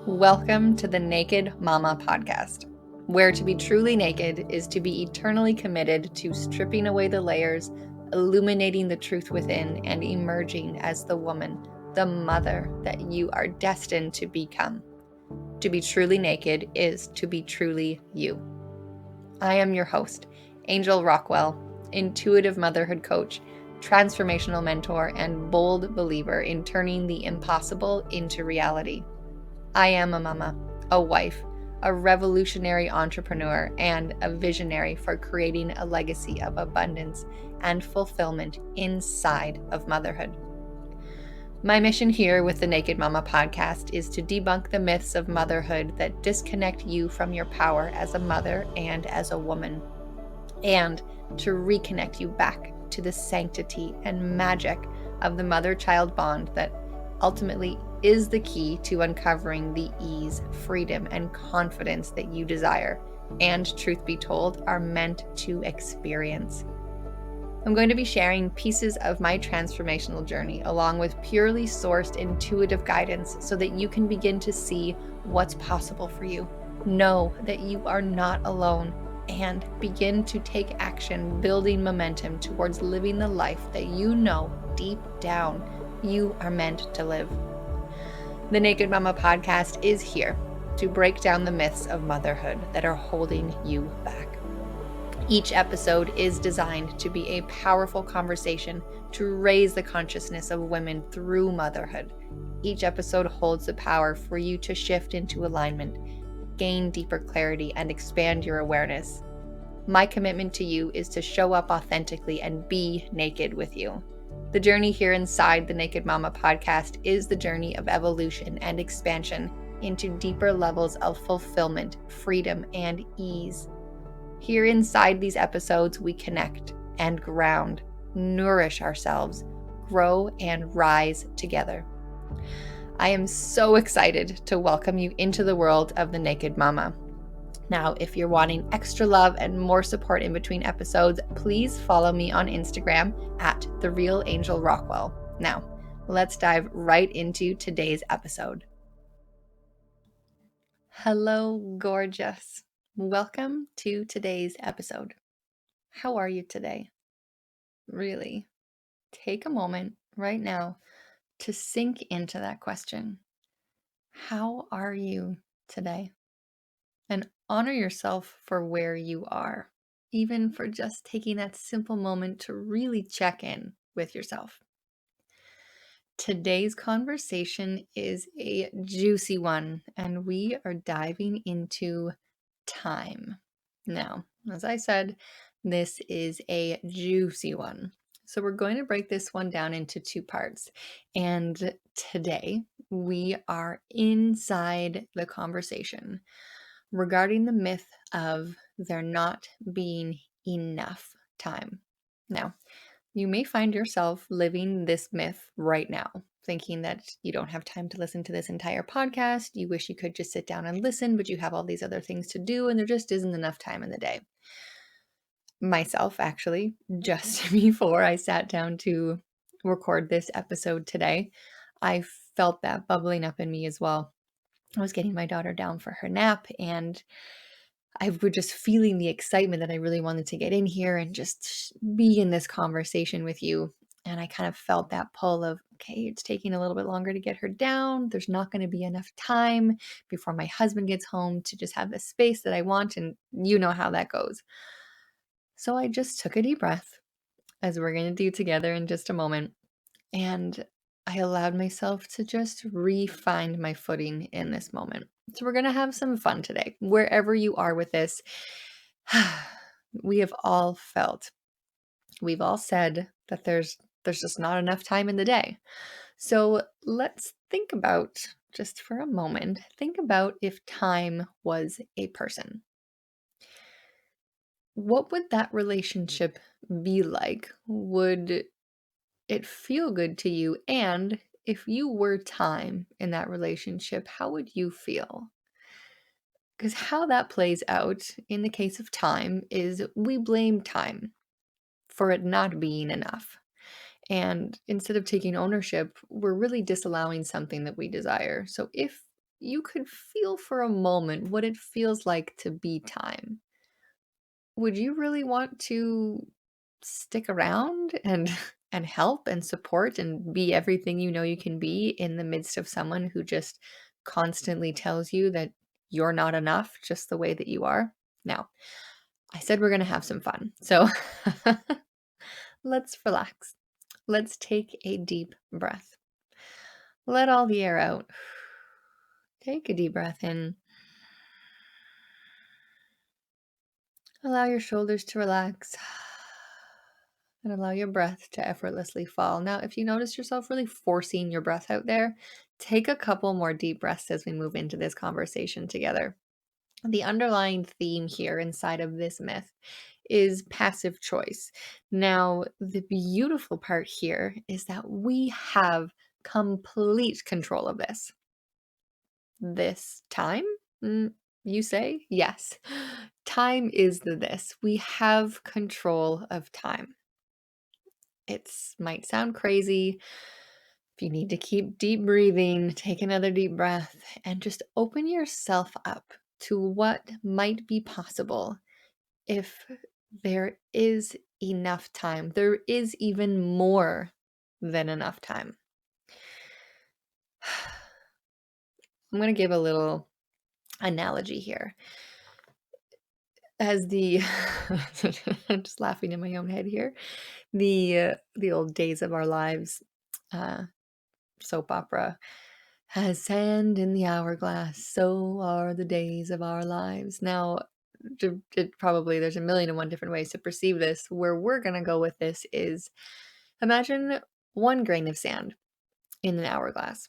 Welcome to the Naked Mama podcast, where to be truly naked is to be eternally committed to stripping away the layers, illuminating the truth within, and emerging as the woman, the mother that you are destined to become. To be truly naked is to be truly you. I am your host, Angel Rockwell, intuitive motherhood coach, transformational mentor, and bold believer in turning the impossible into reality. I am a mama, a wife, a revolutionary entrepreneur, and a visionary for creating a legacy of abundance and fulfillment inside of motherhood. My mission here with the Naked Mama podcast is to debunk the myths of motherhood that disconnect you from your power as a mother and as a woman, and to reconnect you back to the sanctity and magic of the mother-child bond that ultimately is the key to uncovering the ease, freedom, and confidence that you desire, and truth be told, are meant to experience. I'm going to be sharing pieces of my transformational journey along with purely sourced intuitive guidance so that you can begin to see what's possible for you. Know that you are not alone and begin to take action, building momentum towards living the life that you know deep down you are meant to live. The Naked Mama podcast is here to break down the myths of motherhood that are holding you back. Each episode is designed to be a powerful conversation to raise the consciousness of women through motherhood. Each episode holds the power for you to shift into alignment, gain deeper clarity, and expand your awareness. My commitment to you is to show up authentically and be naked with you. The journey here inside the Naked Mama podcast is the journey of evolution and expansion into deeper levels of fulfillment, freedom, and ease. Here inside these episodes, we connect and ground, nourish ourselves, grow, and rise together. I am so excited to welcome you into the world of the Naked Mama. Now, if you're wanting extra love and more support in between episodes, please follow me on Instagram at @TheRealAngelRockwell. Now, let's dive right into today's episode. Hello, gorgeous. Welcome to today's episode. How are you today? Really, take a moment right now to sink into that question. How are you today? And honor yourself for where you are, even for just taking that simple moment to really check in with yourself. Today's conversation is a juicy one, and we are diving into time. Now, as I said, this is a juicy one. So we're going to break this one down into two parts. And today we are inside the conversation regarding the myth of there not being enough time. Now, you may find yourself living this myth right now, thinking that you don't have time to listen to this entire podcast. You wish you could just sit down and listen, but you have all these other things to do, and there just isn't enough time in the day. Myself, actually, just before I sat down to record this episode today, I felt that bubbling up in me as well. I was getting my daughter down for her nap, and I was just feeling the excitement that I really wanted to get in here and just be in this conversation with you. And I kind of felt that pull of, okay, it's taking a little bit longer to get her down. There's not going to be enough time before my husband gets home to just have the space that I want. And you know how that goes. So I just took a deep breath, as we're going to do together in just a moment. And I allowed myself to just re-find my footing in this moment. So we're going to have some fun today. Wherever you are with this, we have all felt, we've all said that there's just not enough time in the day. So let's think about, just for a moment, think about if time was a person. What would that relationship be like? Would it feel good to you? And if you were time in that relationship, how would you feel? Because how that plays out in the case of time is we blame time for it not being enough. And instead of taking ownership, we're really disallowing something that we desire. So if you could feel for a moment what it feels like to be time. Would you really want to stick around and and help and support and be everything you know you can be in the midst of someone who just constantly tells you that you're not enough just the way that you are? Now, I said we're going to have some fun. So let's relax. Let's take a deep breath. Let all the air out. Take a deep breath in. Allow your shoulders to relax and allow your breath to effortlessly fall. Now, if you notice yourself really forcing your breath out there, take a couple more deep breaths as we move into this conversation together. The underlying theme here inside of this myth is passive choice. Now, the beautiful part here is that we have complete control of this time. You say? Yes. Time is the this. We have control of time. It might sound crazy. If you need to keep deep breathing, take another deep breath and just open yourself up to what might be possible if there is enough time. There is even more than enough time. I'm going to give a little analogy here. As the I'm just laughing in my own head here. The old Days of Our Lives uh, soap opera has sand in the hourglass, so are the days of our lives. Now, probably there's a million and one different ways to perceive this. Where we're gonna go with this is imagine one grain of sand in an hourglass.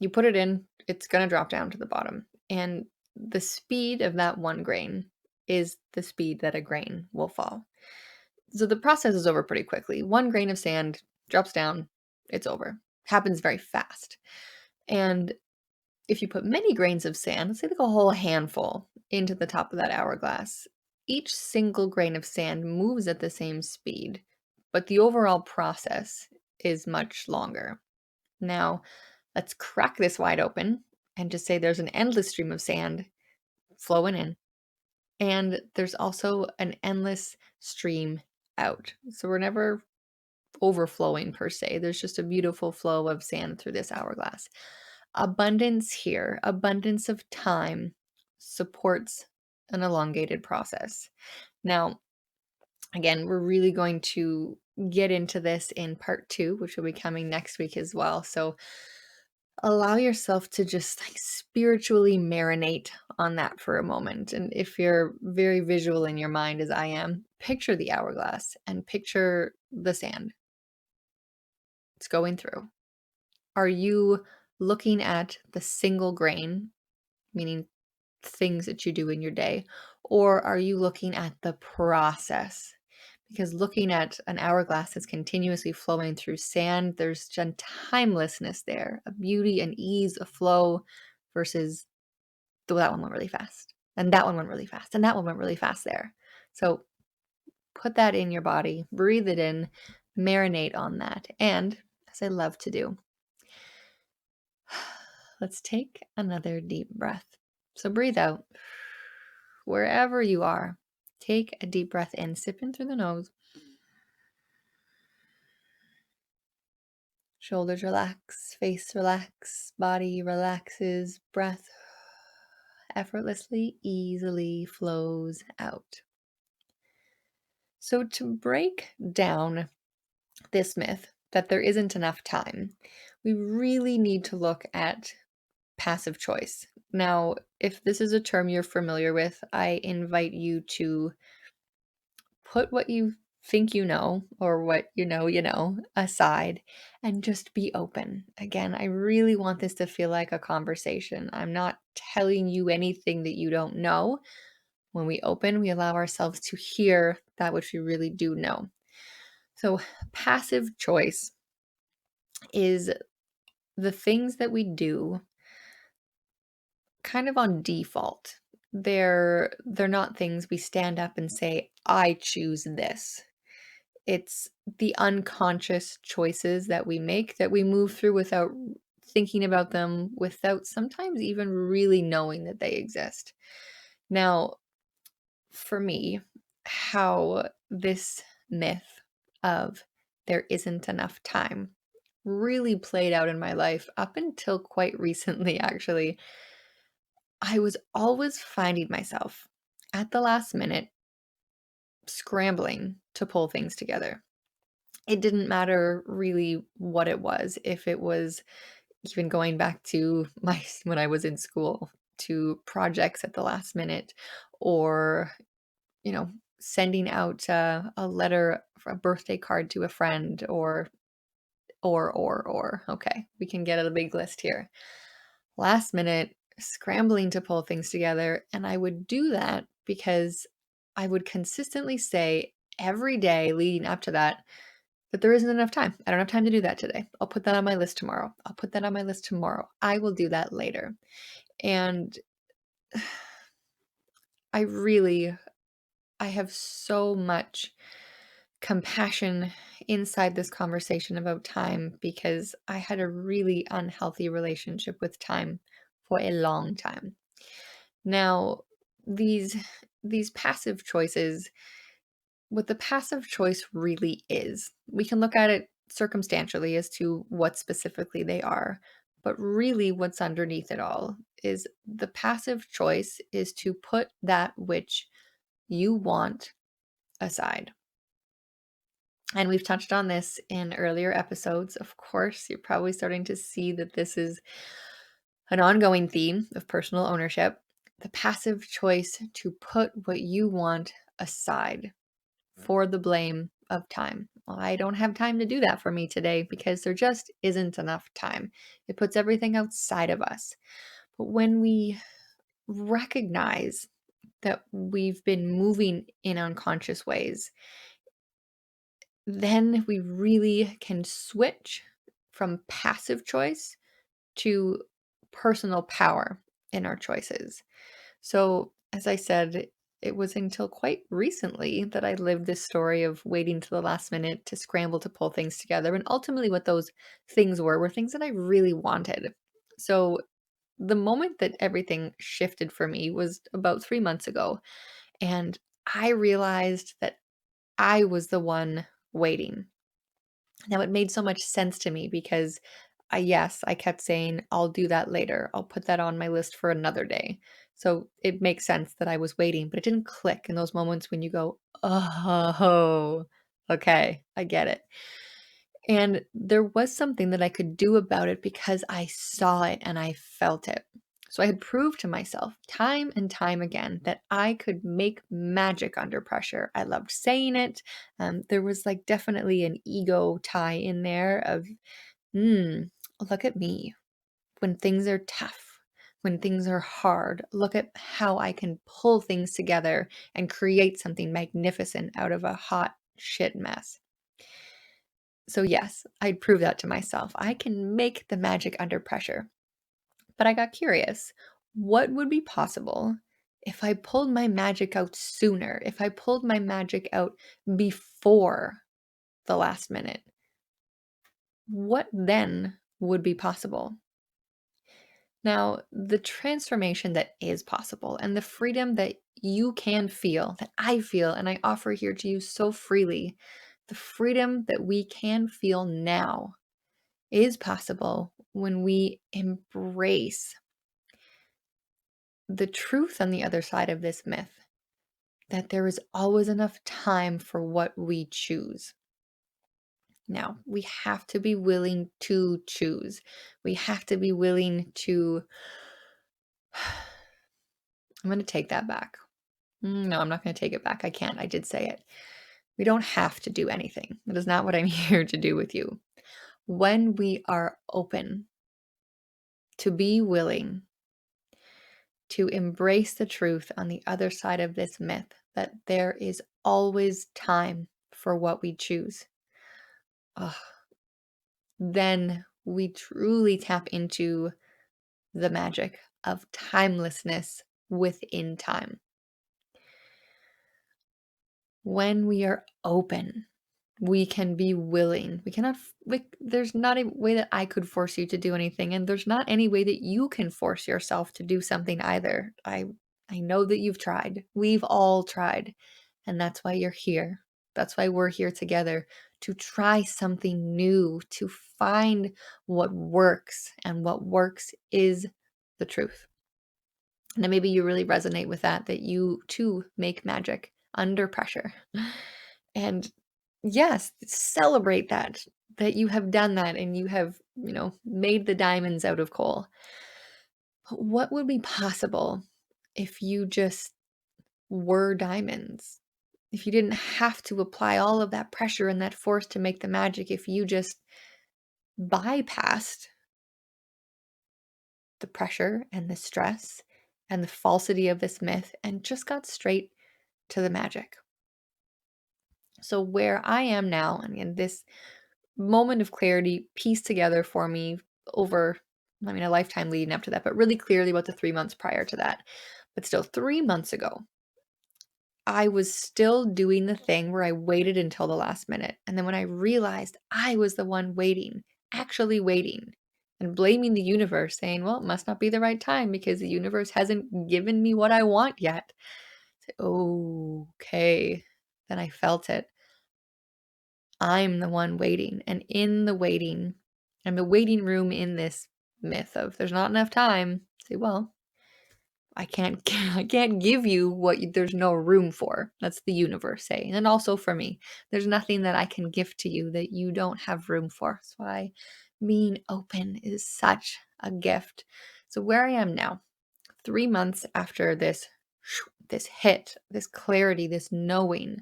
You put it in, it's gonna drop down to the bottom, and the speed of that one grain is the speed that a grain will fall. So the process is over pretty quickly. One grain of sand drops down, it's over. Happens very fast. And if you put many grains of sand, let's say like a whole handful, into the top of that hourglass, each single grain of sand moves at the same speed, but the overall process is much longer. Now, let's crack this wide open and just say there's an endless stream of sand flowing in, and there's also an endless stream out. So we're never overflowing per se. There's just a beautiful flow of sand through this hourglass. Abundance here, abundance of time supports an elongated process. Now, again, we're really going to get into this in part 2, which will be coming next week as well. So allow yourself to just like spiritually marinate on that for a moment. And if you're very visual in your mind as I am, picture the hourglass and picture the sand. It's going through. Are you looking at the single grain, meaning things that you do in your day, or are you looking at the process? Because looking at an hourglass that's continuously flowing through sand, there's just timelessness there, a beauty and ease, a flow versus that one went really fast, and that one went really fast, and that one went really fast there. So put that in your body, breathe it in, marinate on that. And as I love to do, let's take another deep breath. So breathe out wherever you are. Take a deep breath in, sip in through the nose. Shoulders relax, face relax, body relaxes, breath effortlessly, easily flows out. So to break down this myth that there isn't enough time, we really need to look at passive choice. Now, if this is a term you're familiar with, I invite you to put what you think you know or what you know aside and just be open. Again, I really want this to feel like a conversation. I'm not telling you anything that you don't know. When we open, we allow ourselves to hear that which we really do know. So, passive choice is the things that we do kind of on default. They're not things we stand up and say, I choose this. It's the unconscious choices that we make that we move through without thinking about them without sometimes even really knowing that they exist. Now, for me, how this myth of there isn't enough time really played out in my life up until quite recently, actually. I was always finding myself at the last minute scrambling to pull things together. It didn't matter really what it was, if it was even going back to my when I was in school, to projects at the last minute, or you know, sending out a letter, a birthday card to a friend, or. Okay, we can get a big list here. Last minute, scrambling to pull things together. And I would do that because I would consistently say every day leading up to that, that there isn't enough time. I don't have time to do that today. I'll put that on my list tomorrow. I'll put that on my list tomorrow. I will do that later. And I really, I have so much compassion inside this conversation about time because I had a really unhealthy relationship with time for a long time. Now, these these passive choices, what the passive choice really is, we can look at it circumstantially as to what specifically they are, but really what's underneath it all is the passive choice is to put that which you want aside. And we've touched on this in earlier episodes. Of course, you're probably starting to see that this is an ongoing theme of personal ownership. The passive choice to put what you want aside for the blame of time. Well, I don't have time to do that for me today because there just isn't enough time. It puts everything outside of us. But when we recognize that we've been moving in unconscious ways, then we really can switch from passive choice to personal power in our choices. So, as I said, it was until quite recently that I lived this story of waiting to the last minute to scramble to pull things together. And ultimately, what those things were things that I really wanted. So, the moment that everything shifted for me was about 3 months ago. And I realized that I was the one waiting. Now it made so much sense to me because I kept saying, I'll do that later. I'll put that on my list for another day. So it makes sense that I was waiting, but it didn't click in those moments when you go, oh, okay, I get it. And there was something that I could do about it because I saw it and I felt it. So I had proved to myself time and time again that I could make magic under pressure. I loved saying it. There was like definitely an ego tie in there of, look at me when things are tough, when things are hard. Look at how I can pull things together and create something magnificent out of a hot shit mess. So, yes, I'd prove that to myself. I can make the magic under pressure. But I got curious. What would be possible if I pulled my magic out sooner? If I pulled my magic out before the last minute? What then would be possible? Now, the transformation that is possible and the freedom that you can feel, that I feel, and I offer here to you so freely, the freedom that we can feel now is possible when we embrace the truth on the other side of this myth that there is always enough time for what we choose. Now, we have to be willing to choose. We have to be willing to. I'm going to take that back. No, I'm not going to take it back. I can't. I did say it. We don't have to do anything. That is not what I'm here to do with you. When we are open to be willing to embrace the truth on the other side of this myth that there is always time for what we choose, ugh, then we truly tap into the magic of timelessness within time. When we are open, We can be willing. We cannot, there's not a way that I could force you to do anything, and there's not any way that you can force yourself to do something either. I know that you've tried. We've all tried. And that's why you're here. That's why we're here together, to try something new, to find what works, and what works is the truth. And then maybe you really resonate with that you too make magic under pressure. And yes, celebrate that you have done that, and you have, made the diamonds out of coal. But what would be possible if you just were diamonds? If you didn't have to apply all of that pressure and that force to make the magic, if you just bypassed the pressure and the stress and the falsity of this myth and just got straight to the magic. So, where I am now, and in this moment of clarity pieced together for me over, a lifetime leading up to that, but really clearly about the 3 months prior to that. But still, 3 months ago, I was still doing the thing where I waited until the last minute. And then when I realized I was the one waiting, actually waiting, and blaming the universe, saying, well, it must not be the right time because the universe hasn't given me what I want yet. Okay. Then I felt it. I'm the one waiting. And in the waiting, and the waiting room in this myth of there's not enough time, say, well, I can't I can't give you what there's no room for. That's the universe saying. And also for me, there's nothing that I can give to you that you don't have room for. That's why being open is such a gift. So where I am now, 3 months after this hit, this clarity, this knowing,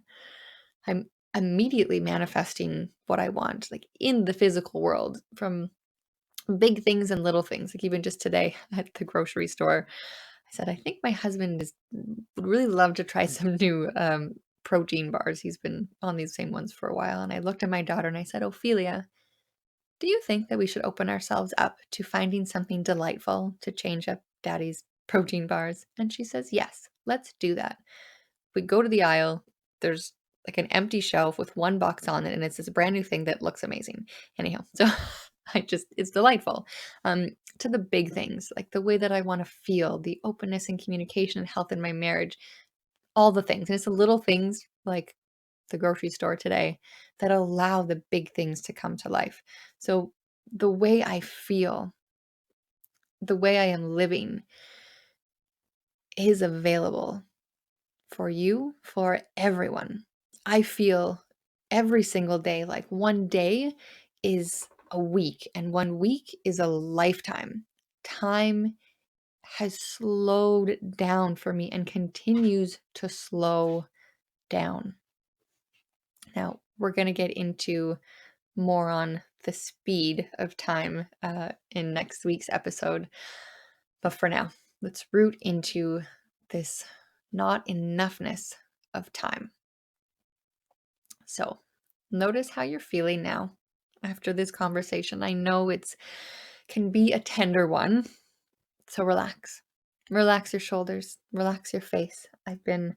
I'm immediately manifesting what I want, like in the physical world, from big things and little things. Like even just today at the grocery store, I said, I think my husband would really love to try some new protein bars. He's been on these same ones for a while. And I looked at my daughter and I said, Ophelia, do you think that we should open ourselves up to finding something delightful to change up daddy's protein bars? And she says, yes, let's do that. We go to the aisle, there's like an empty shelf with one box on it, and it's this brand new thing that looks amazing. Anyhow, so it's delightful. To the big things, like the way that I want to feel, the openness and communication and health in my marriage, all the things. And it's the little things like the grocery store today that allow the big things to come to life. So the way I feel, the way I am living is available for you, for everyone. I feel every single day like one day is a week, and 1 week is a lifetime. Time has slowed down for me and continues to slow down. Now, we're going to get into more on the speed of time in next week's episode. But for now, let's root into this not enoughness of time. So, notice how you're feeling now after this conversation. I know it's can be a tender one. So relax. Relax your shoulders, relax your face. I've been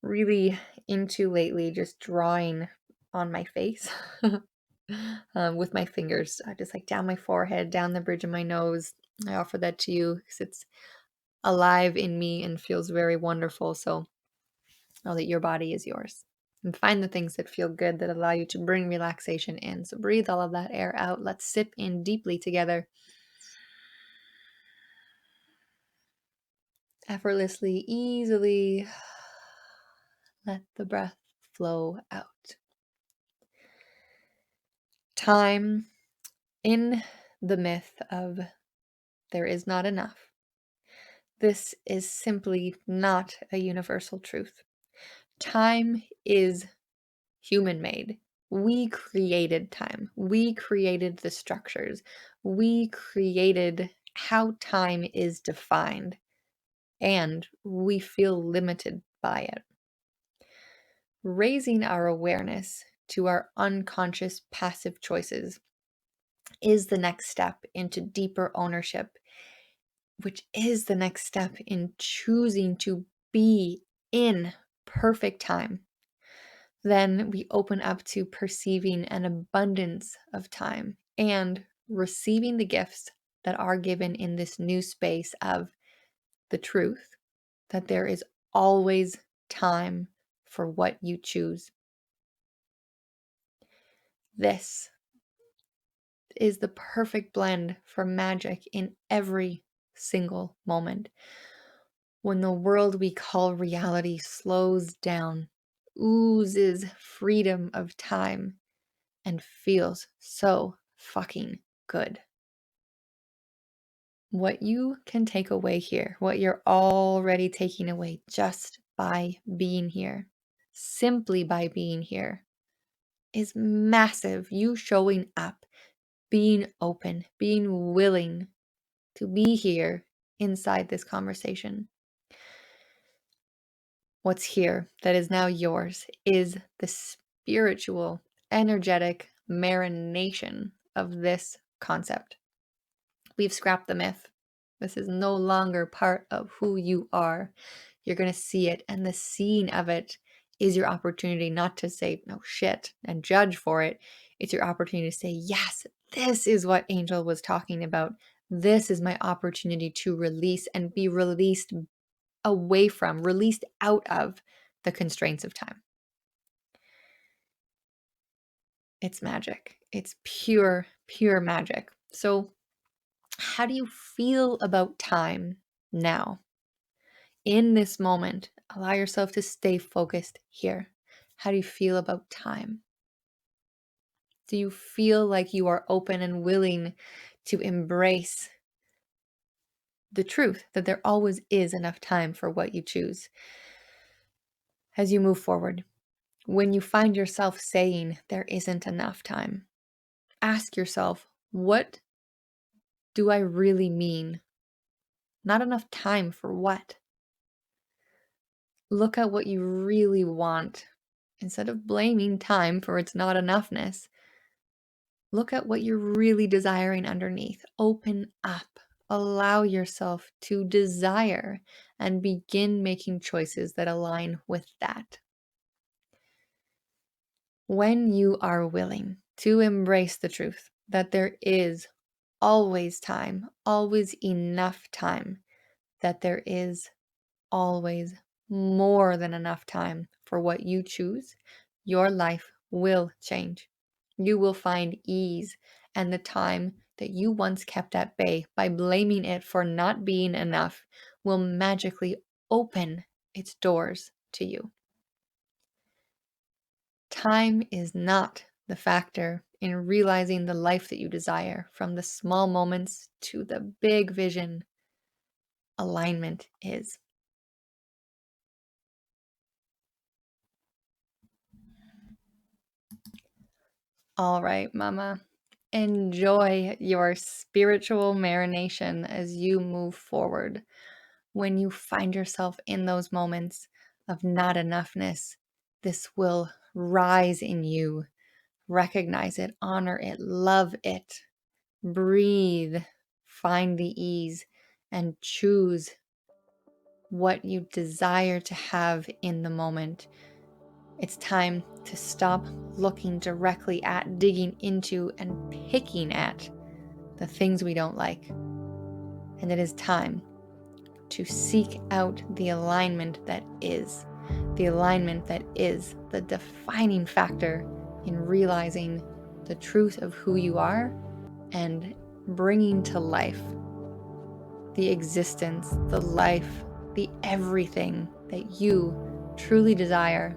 really into lately just drawing on my face with my fingers, just like down my forehead, down the bridge of my nose. I offer that to you because it's alive in me and feels very wonderful. So know that your body is yours. And find the things that feel good, that allow you to bring relaxation in. So breathe all of that air out. Let's sip in deeply together. Effortlessly, easily let the breath flow out. Time in the myth of there is not enough. This is simply not a universal truth. Time is human made. We created time. We created the structures. We created how time is defined. And we feel limited by it. Raising our awareness to our unconscious passive choices is the next step into deeper ownership, which is the next step in choosing to be in perfect time. then we open up to perceiving an abundance of time and receiving the gifts that are given in this new space of the truth that there is always time for what you choose. This is the perfect blend for magic in every single moment. When the world we call reality slows down, oozes freedom of time, and feels so fucking good. What you can take away here, what you're already taking away just by being here, simply by being here, is massive. You showing up, being open, being willing to be here inside this conversation. What's here that is now yours is the spiritual, energetic marination of this concept. We've scrapped the myth. This is no longer part of who you are. You're going to see it, and the seeing of it is your opportunity not to say, no shit, and judge for it. It's your opportunity to say, yes, this is what Angel was talking about. This is my opportunity to release and be released away from, released out of the constraints of time. It's magic. It's pure, pure magic. So, how do you feel about time now? In this moment, allow yourself to stay focused here. How do you feel about time? Do you feel like you are open and willing to embrace the truth that there always is enough time for what you choose as you move forward? When you find yourself saying there isn't enough time, ask yourself, what do I really mean? Not enough time for what? Look at what you really want. Instead of blaming time for its not enoughness, look at what you're really desiring underneath. Open up. Allow yourself to desire and begin making choices that align with that. When you are willing to embrace the truth that there is always time, always enough time, that there is always more than enough time for what you choose, your life will change. You will find ease, and the time that you once kept at bay by blaming it for not being enough will magically open its doors to you. Time is not the factor in realizing the life that you desire, from the small moments to the big vision. Alignment is. All right, Mama. Enjoy your spiritual marination as you move forward. When you find yourself in those moments of not enoughness, this will rise in you. Recognize it, honor it, love it. Breathe, find the ease, and choose what you desire to have in the moment. It's time to stop looking directly at, digging into, and picking at the things we don't like. And it is time to seek out the alignment that is. The alignment that is the defining factor in realizing the truth of who you are and bringing to life the existence, the life, the everything that you truly desire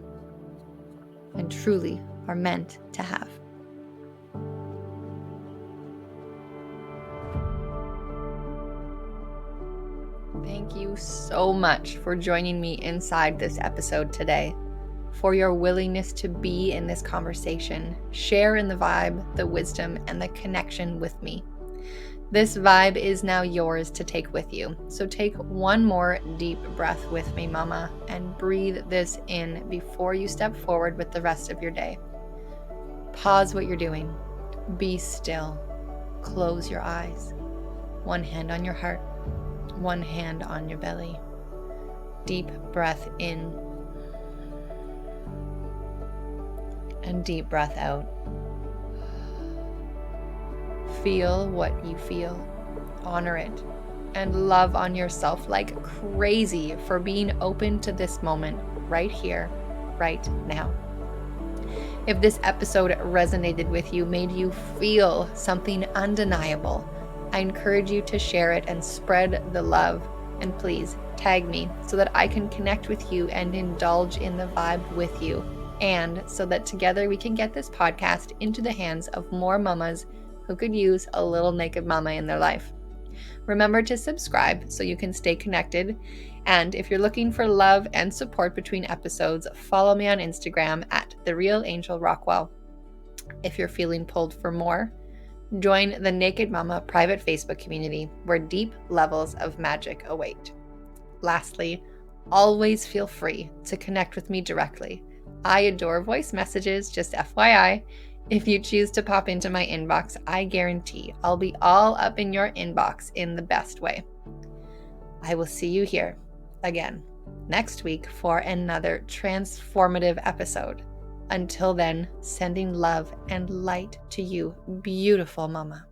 and truly are meant to have. Thank you so much for joining me inside this episode today, for your willingness to be in this conversation, share in the vibe, the wisdom, and the connection with me. This vibe is now yours to take with you. So take one more deep breath with me, Mama, and breathe this in before you step forward with the rest of your day. Pause what you're doing. Be still. Close your eyes. One hand on your heart, one hand on your belly. Deep breath in. and deep breath out. Feel what you feel, honor it, and love on yourself like crazy for being open to this moment right here, right now. If this episode resonated with you, made you feel something undeniable, I encourage you to share it and spread the love. And please tag me so that I can connect with you and indulge in the vibe with you. And so that together we can get this podcast into the hands of more mamas who could use a little naked mama in their life. Remember to subscribe so you can stay connected. And if you're looking for love and support between episodes, follow me on Instagram at @TheRealAngelRockwell. If you're feeling pulled for more, join the Naked Mama private Facebook community where deep levels of magic await. Lastly, always feel free to connect with me directly. I adore voice messages, just FYI. If you choose to pop into my inbox, I guarantee I'll be all up in your inbox in the best way. I will see you here again next week for another transformative episode. Until then, sending love and light to you, beautiful mama.